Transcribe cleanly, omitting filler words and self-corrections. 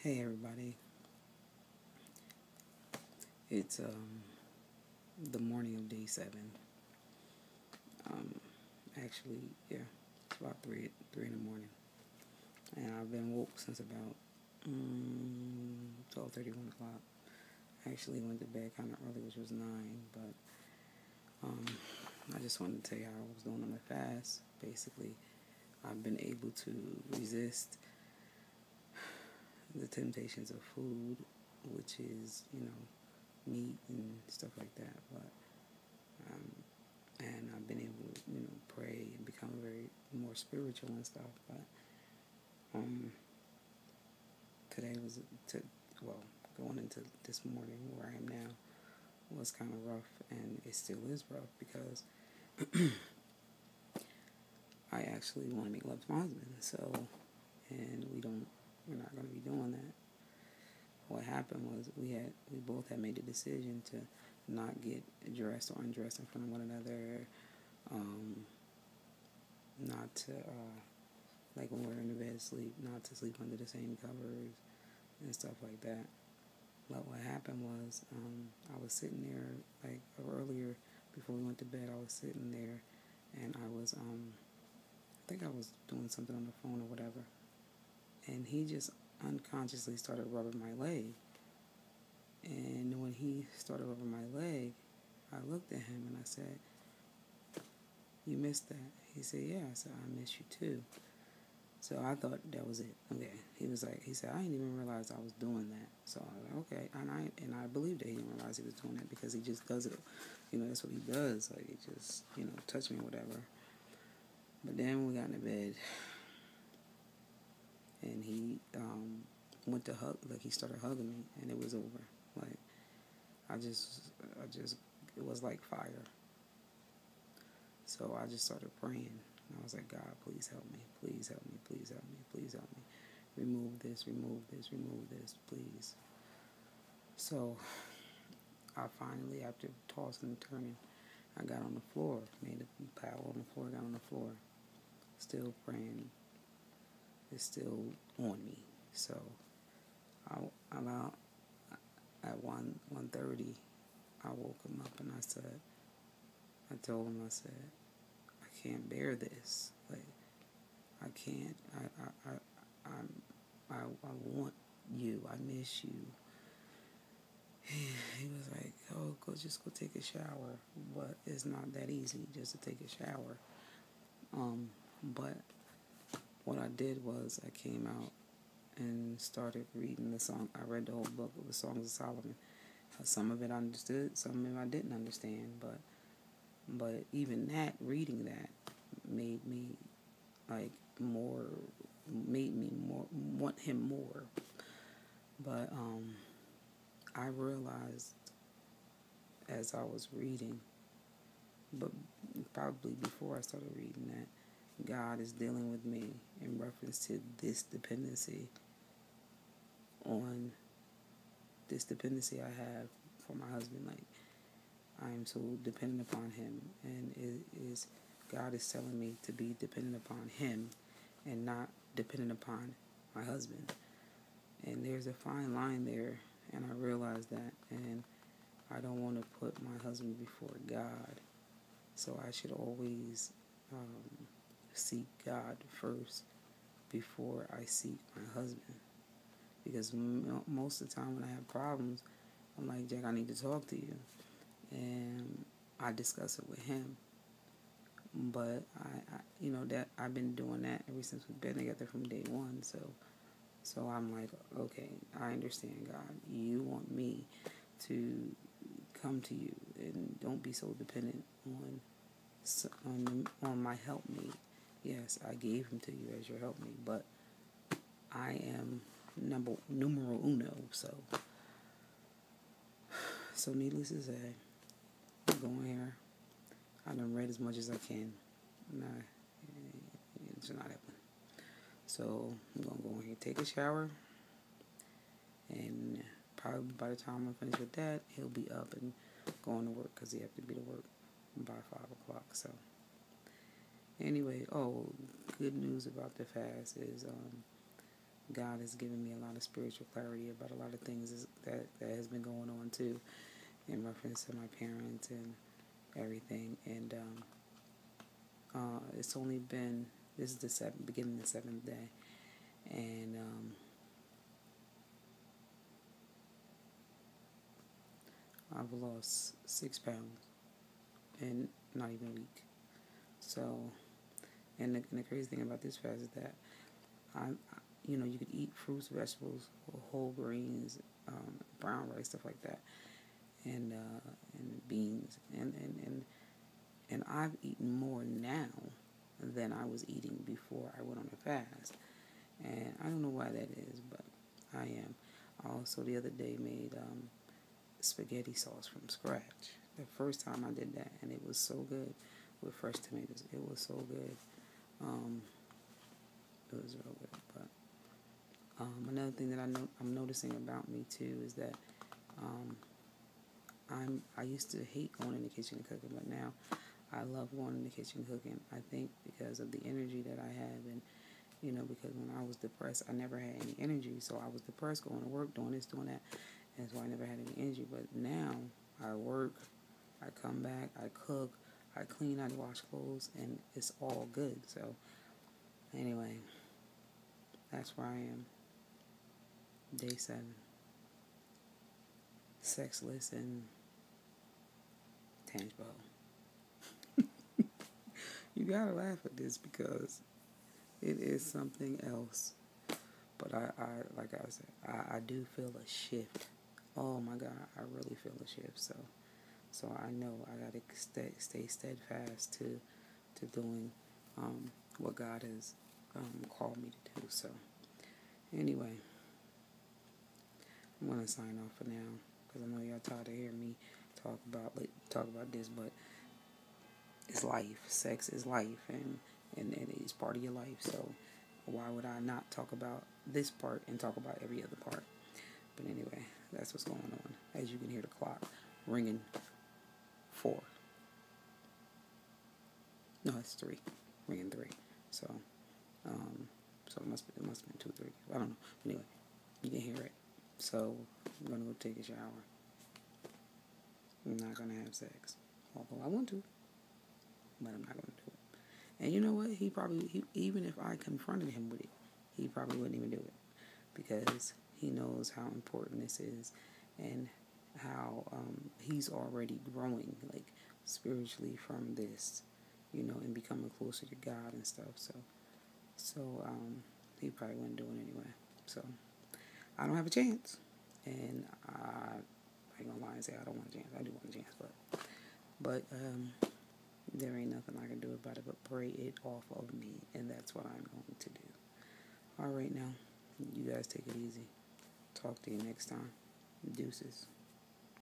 Hey everybody, it's the morning of day 7. Um, actually, yeah, it's about three in the morning, and I've been woke since about 12:30, 1 o'clock. I actually went to bed kind of early, which was 9, but um, I just wanted to tell you how I was doing on the fast. Basically, I've been able to resist the temptations of food, which is meat and stuff like that, but um, and I've been able to, pray and become very more spiritual and stuff. But today was well, going into this morning where I am now was kind of rough, and it still is rough because I actually want to make love to my husband. So, and we're not going to be doing that. What happened was we both had made the decision to not get dressed or undressed in front of one another. Not to like when we're in the bed asleep, not to sleep under the same covers and stuff like that. But what happened was, I was sitting there like earlier before we went to bed. I was sitting there, and I was, I think I was doing something on the phone or whatever, and he just unconsciously started rubbing my leg. And when he started rubbing my leg, I looked at him and I said, "You missed that." He said, "Yeah." I said, "I miss you too." So I thought that was it. Okay. He said, "I didn't even realize I was doing that." So I was like, okay. And I believed that he didn't realize he was doing that because he just does it. That's what he does. Like, he just, touch me or whatever. But then we got into bed, and he went to hug, like, he started hugging me, and it was over. Like, I just, it was like fire. So I just started praying. I was like, "God, please help me. Please help me. Please help me. Please help me. Remove this, please." So I finally, after tossing and turning, I got on the floor, made a pile on the floor, got on the floor, still praying. It's still on me. So I'm out at 1:30. I woke him up and I told him, I said, "I can't bear this. Like, I can't. I want you. I miss you." He was like, "Oh, just go take a shower." But it's not that easy just to take a shower. But what I did was I came out and started reading the song. I read the whole book of the Songs of Solomon. Some of it I understood, some of it I didn't understand. But even that, reading that, made me like more, made me more want him more. But I realized as I was reading, but probably before I started reading, that God is dealing with me in reference to this dependency I have for my husband. Like, I am so dependent upon him, and God is telling me to be dependent upon him and not dependent upon my husband. And there's a fine line there, and I realize that, and I don't want to put my husband before God. So I should always seek God first before I seek my husband. Because most of the time when I have problems, I'm like, "Jack, I need to talk to you." And I discuss it with him. But that I've been doing that ever since we've been together from day one. So I'm like, okay, I understand, God. You want me to come to you, and don't be so dependent on my helpmate. Yes, I gave him to you as your helpmate, but I am numero uno. So needless to say, I'm going here. I done read as much as I can. Nah, it's not happening. So I'm gonna go in here, take a shower, and probably by the time I'm finished with that, he'll be up and going to work because he have to be to work by 5 o'clock. So anyway, good news about the fast is God has given me a lot of spiritual clarity about a lot of things that has been going on too, in reference to my parents and everything. And it's only been, this is the beginning of the 7th day, and I've lost 6 pounds in not even a week. So, and the crazy thing about this fast is that you could eat fruits, vegetables, whole grains, brown rice, stuff like that, and beans, and I've eaten more now than I was eating before I went on a fast, and I don't know why that is, but I am. I also the other day made spaghetti sauce from scratch. The first time I did that, and it was so good with fresh tomatoes. It was so good. It was real good. But another thing that I'm noticing about me too is that I used to hate going in the kitchen and cooking, but now I love going in the kitchen cooking. I think because of the energy that I have, and because when I was depressed, I never had any energy, so I was depressed going to work, doing this, doing that, and so I never had any energy. But now I work, I come back, I cook, I clean, I wash clothes, and it's all good. So anyway, that's where I am. Day 7. Sexless and tangible. You gotta laugh at this because it is something else. But I like I said, I do feel a shift. Oh my God, I really feel a shift. So I know I gotta stay steadfast to doing what God has called me to do. So anyway, I'm gonna sign off for now because I know y'all tired of hearing me talk about this, but it's life. Sex is life, and it's part of your life. So why would I not talk about this part and talk about every other part? But anyway, that's what's going on. As you can hear the clock ringing 4. No, it's 3. Ringing 3. So it must have been 2, 3. I don't know. But anyway, you can hear it. So I'm gonna go take a shower. I'm not gonna have sex, although I want to, but I'm not gonna do it. And you know what? Even if I confronted him with it, he probably wouldn't even do it because he knows how important this is and how he's already growing, like spiritually from this, and becoming closer to God and stuff. So he probably wouldn't do it anyway. So I don't have a chance, and I ain't gonna lie and say I don't want a chance. I do want a chance, but there ain't nothing I can do about it but pray it off of me, and that's what I'm going to do. All right, now, you guys take it easy. Talk to you next time. Deuces.